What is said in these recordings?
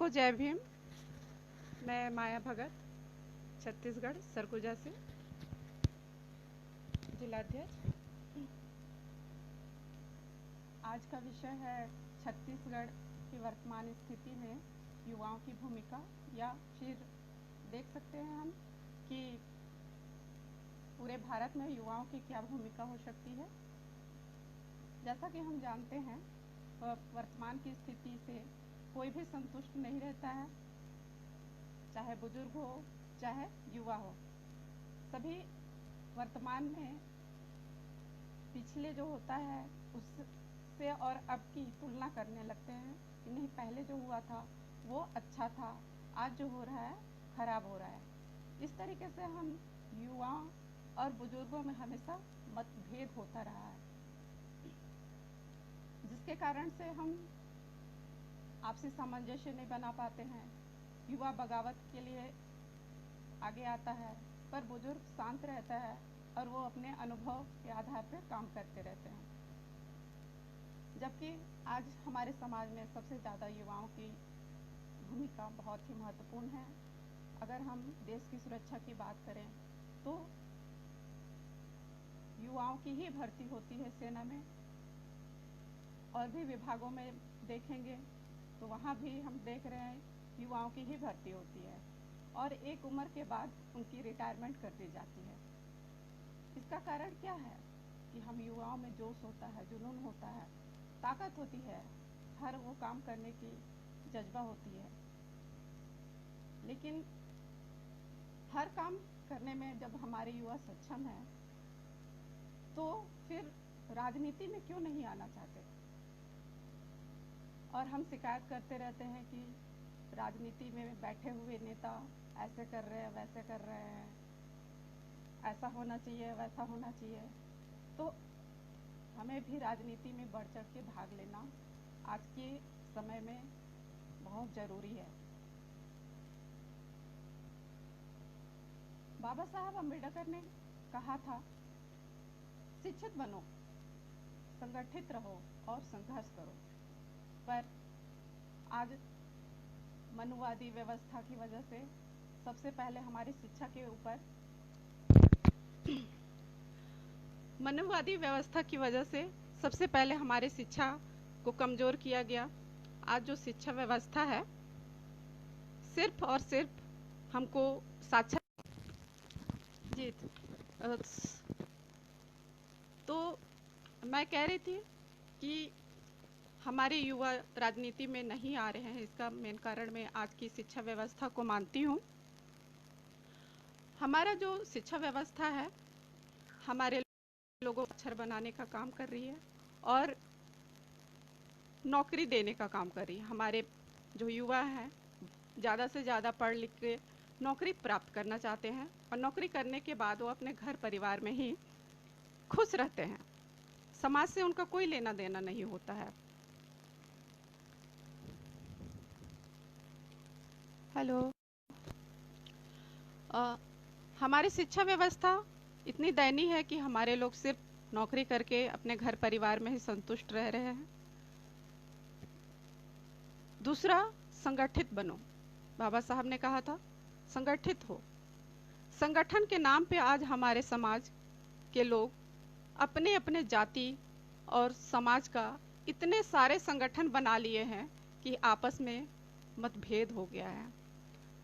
सबको जय भीम। मैं माया भगत, छत्तीसगढ़ सरगुजा से जिलाध्यक्ष। आज का विषय है छत्तीसगढ़ की वर्तमान स्थिति में युवाओं की भूमिका, या फिर देख सकते हैं हम कि पूरे भारत में युवाओं की क्या भूमिका हो सकती है। जैसा कि हम जानते हैं, वर्तमान की स्थिति से कोई भी संतुष्ट नहीं रहता है, चाहे बुजुर्ग हो चाहे युवा हो। सभी वर्तमान में पिछले जो होता है उससे और अब की तुलना करने लगते हैं कि नहीं, पहले जो हुआ था वो अच्छा था, आज जो हो रहा है खराब हो रहा है। इस तरीके से हम युवाओं और बुजुर्गों में हमेशा मतभेद होता रहा है, जिसके कारण से हम आपसी सामंजस्य नहीं बना पाते हैं। युवा बगावत के लिए आगे आता है, पर बुजुर्ग शांत रहता है और वो अपने अनुभव के आधार पर काम करते रहते हैं। जबकि आज हमारे समाज में सबसे ज़्यादा युवाओं की भूमिका बहुत ही महत्वपूर्ण है। अगर हम देश की सुरक्षा की बात करें तो युवाओं की ही भर्ती होती है सेना में, और भी विभागों में देखेंगे तो वहाँ भी हम देख रहे हैं युवाओं की ही भर्ती होती है, और एक उम्र के बाद उनकी रिटायरमेंट कर दी जाती है। इसका कारण क्या है कि हम युवाओं में जोश होता है, जुनून होता है, ताकत होती है, हर वो काम करने की जज्बा होती है। लेकिन हर काम करने में जब हमारे युवा सक्षम हैं तो फिर राजनीति में क्यों नहीं आना चाहते। और हम शिकायत करते रहते हैं कि राजनीति में बैठे हुए नेता ऐसे कर रहे हैं, वैसे कर रहे हैं, ऐसा होना चाहिए, वैसा होना चाहिए। तो हमें भी राजनीति में बढ़ चढ़ के भाग लेना आज के समय में बहुत ज़रूरी है। बाबा साहब अम्बेडकर ने कहा था, शिक्षित बनो, संगठित रहो और संघर्ष करो। पर आज मनुवादी व्यवस्था की वजह से सबसे पहले हमारी शिक्षा के ऊपर मनुवादी व्यवस्था की वजह से सबसे पहले हमारी शिक्षा को कमज़ोर किया गया। आज जो शिक्षा व्यवस्था है सिर्फ और सिर्फ हमको साक्षर जी। तो मैं कह रही थी कि हमारे युवा राजनीति में नहीं आ रहे हैं। इसका मेन कारण मैं आज की शिक्षा व्यवस्था को मानती हूँ। हमारा जो शिक्षा व्यवस्था है हमारे लोगों को अक्षर बनाने का काम कर रही है और नौकरी देने का काम कर रही है। हमारे जो युवा हैं ज़्यादा से ज़्यादा पढ़ लिख के नौकरी प्राप्त करना चाहते हैं, और नौकरी करने के बाद वो अपने घर परिवार में ही खुश रहते हैं। समाज से उनका कोई लेना देना नहीं होता है। हेलो। हमारी शिक्षा व्यवस्था इतनी दयनीय है कि हमारे लोग सिर्फ नौकरी करके अपने घर परिवार में ही संतुष्ट रह रहे हैं। दूसरा, संगठित बनो। बाबा साहब ने कहा था संगठित हो। संगठन के नाम पे आज हमारे समाज के लोग अपने अपने जाति और समाज का इतने सारे संगठन बना लिए हैं कि आपस में मतभेद हो गया है।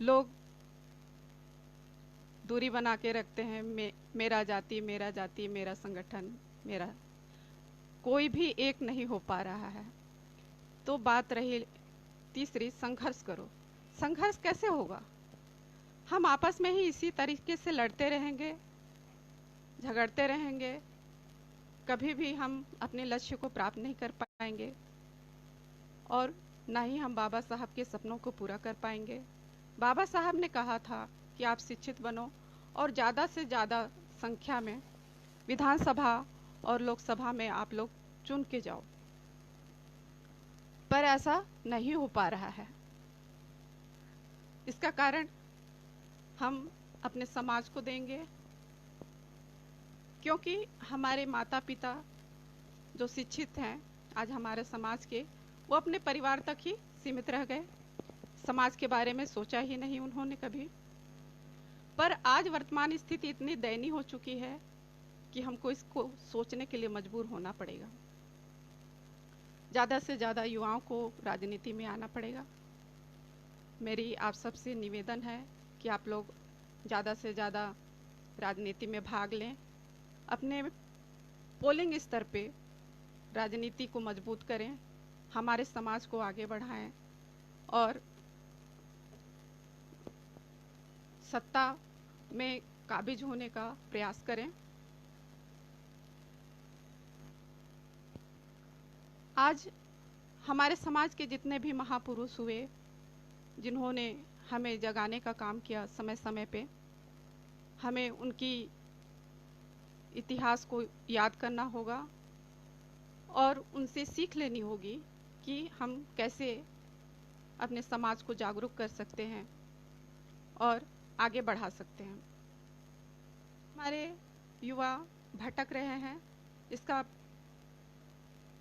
लोग दूरी बना के रखते हैं, मेरा जाति, मेरा जाति, मेरा संगठन, मेरा, कोई भी एक नहीं हो पा रहा है। तो बात रही तीसरी, संघर्ष करो। संघर्ष कैसे होगा? हम आपस में ही इसी तरीके से लड़ते रहेंगे, झगड़ते रहेंगे, कभी भी हम अपने लक्ष्य को प्राप्त नहीं कर पाएंगे, और ना ही हम बाबा साहब के सपनों को पूरा कर पाएंगे। बाबा साहब ने कहा था कि आप शिक्षित बनो और ज़्यादा से ज़्यादा संख्या में विधानसभा और लोकसभा में आप लोग चुन के जाओ, पर ऐसा नहीं हो पा रहा है। इसका कारण हम अपने समाज को देंगे, क्योंकि हमारे माता पिता जो शिक्षित हैं आज हमारे समाज के, वो अपने परिवार तक ही सीमित रह गए। समाज के बारे में सोचा ही नहीं उन्होंने कभी। पर आज वर्तमान स्थिति इतनी दयनीय हो चुकी है कि हमको इसको सोचने के लिए मजबूर होना पड़ेगा। ज़्यादा से ज़्यादा युवाओं को राजनीति में आना पड़ेगा। मेरी आप सबसे निवेदन है कि आप लोग ज़्यादा से ज़्यादा राजनीति में भाग लें, अपने पोलिंग स्तर पे राजनीति को मजबूत करें, हमारे समाज को आगे बढ़ाएं और सत्ता में काबिज होने का प्रयास करें। आज हमारे समाज के जितने भी महापुरुष हुए, जिन्होंने हमें जगाने का काम किया समय समय पे, हमें उनकी इतिहास को याद करना होगा और उनसे सीख लेनी होगी कि हम कैसे अपने समाज को जागरूक कर सकते हैं और आगे बढ़ा सकते हैं। हमारे युवा भटक रहे हैं, इसका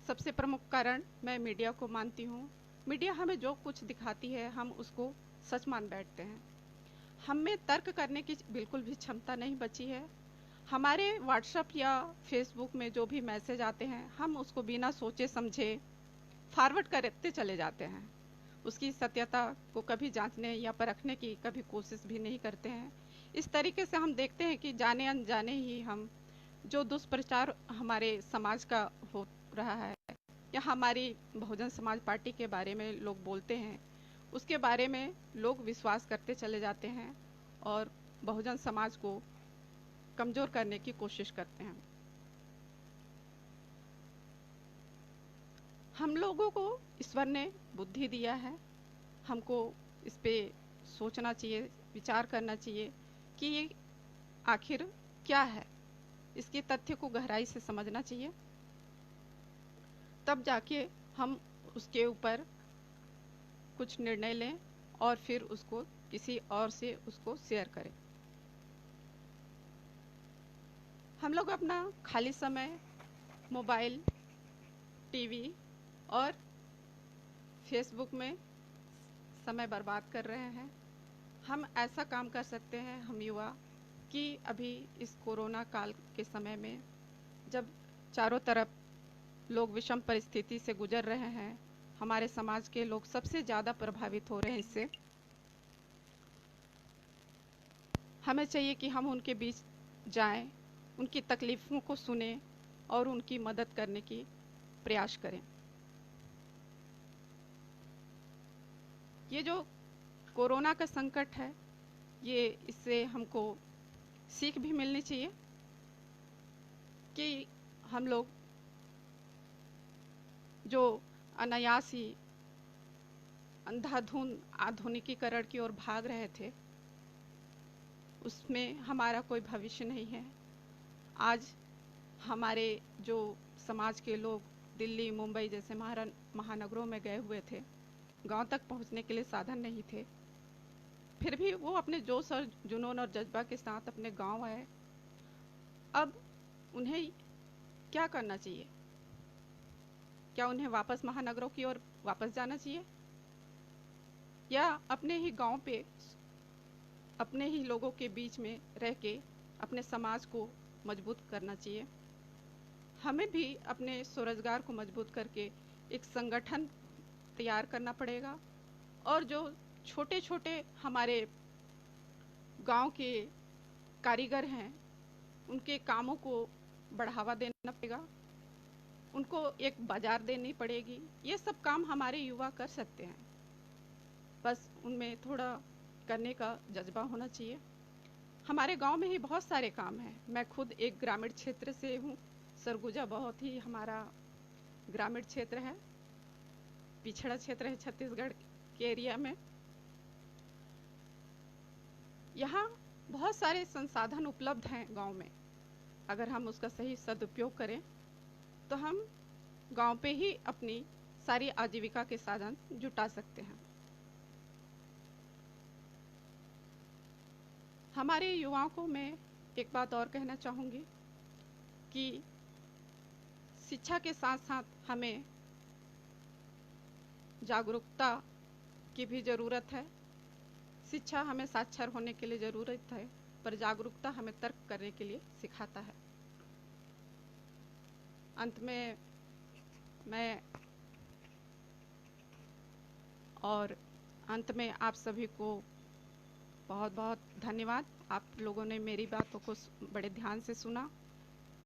सबसे प्रमुख कारण मैं मीडिया को मानती हूँ। मीडिया हमें जो कुछ दिखाती है हम उसको सच मान बैठते हैं। हम में तर्क करने की बिल्कुल भी क्षमता नहीं बची है। हमारे व्हाट्सएप या फेसबुक में जो भी मैसेज आते हैं हम उसको बिना सोचे समझे फॉरवर्ड करते चले जाते हैं। उसकी सत्यता को कभी जांचने या परखने की कभी कोशिश भी नहीं करते हैं। इस तरीके से हम देखते हैं कि जाने अनजाने ही हम जो दुष्प्रचार हमारे समाज का हो रहा है या हमारी बहुजन समाज पार्टी के बारे में लोग बोलते हैं, उसके बारे में लोग विश्वास करते चले जाते हैं और बहुजन समाज को कमज़ोर करने की कोशिश करते हैं। हम लोगों को ईश्वर ने बुद्धि दिया है, हमको इस पे सोचना चाहिए, विचार करना चाहिए कि ये आखिर क्या है, इसके तथ्य को गहराई से समझना चाहिए, तब जाके हम उसके ऊपर कुछ निर्णय लें और फिर उसको किसी और से उसको शेयर करें। हम लोग अपना खाली समय मोबाइल, टीवी और फेसबुक में समय बर्बाद कर रहे हैं। हम ऐसा काम कर सकते हैं, हम युवा, कि अभी इस कोरोना काल के समय में जब चारों तरफ लोग विषम परिस्थिति से गुजर रहे हैं, हमारे समाज के लोग सबसे ज़्यादा प्रभावित हो रहे हैं इससे। हमें चाहिए कि हम उनके बीच जाएं, उनकी तकलीफ़ों को सुने और उनकी मदद करने की प्रयास करें। ये जो कोरोना का संकट है, ये इससे हमको सीख भी मिलनी चाहिए कि हम लोग जो अनायास ही अंधाधुंध आधुनिकीकरण की ओर भाग रहे थे, उसमें हमारा कोई भविष्य नहीं है। आज हमारे जो समाज के लोग दिल्ली, मुंबई जैसे महानगरों में गए हुए थे, गांव तक पहुंचने के लिए साधन नहीं थे, फिर भी वो अपने जोश और जुनून और जज्बा के साथ अपने गांव आए। अब उन्हें क्या करना चाहिए? क्या उन्हें वापस महानगरों की ओर वापस जाना चाहिए या अपने ही गांव पे अपने ही लोगों के बीच में रह के अपने समाज को मजबूत करना चाहिए? हमें भी अपने स्वरोजगार को मजबूत करके एक संगठन तैयार करना पड़ेगा और जो छोटे छोटे हमारे गांव के कारीगर हैं, उनके कामों को बढ़ावा देना पड़ेगा, उनको एक बाजार देनी पड़ेगी। ये सब काम हमारे युवा कर सकते हैं, बस उनमें थोड़ा करने का जज्बा होना चाहिए। हमारे गांव में ही बहुत सारे काम हैं। मैं खुद एक ग्रामीण क्षेत्र से हूँ। सरगुजा बहुत ही हमारा ग्रामीण क्षेत्र है, पिछड़ा क्षेत्र है छत्तीसगढ़ के एरिया में। यहाँ बहुत सारे संसाधन उपलब्ध हैं गांव में। अगर हम उसका सही सदुपयोग करें तो हम गांव पे ही अपनी सारी आजीविका के साधन जुटा सकते हैं। हमारे युवाओं को मैं एक बात और कहना चाहूँगी कि शिक्षा के साथ साथ हमें जागरूकता की भी ज़रूरत है। शिक्षा हमें साक्षर होने के लिए ज़रूरत है, पर जागरूकता हमें तर्क करने के लिए सिखाता है। अंत में आप सभी को बहुत बहुत धन्यवाद। आप लोगों ने मेरी बातों को बड़े ध्यान से सुना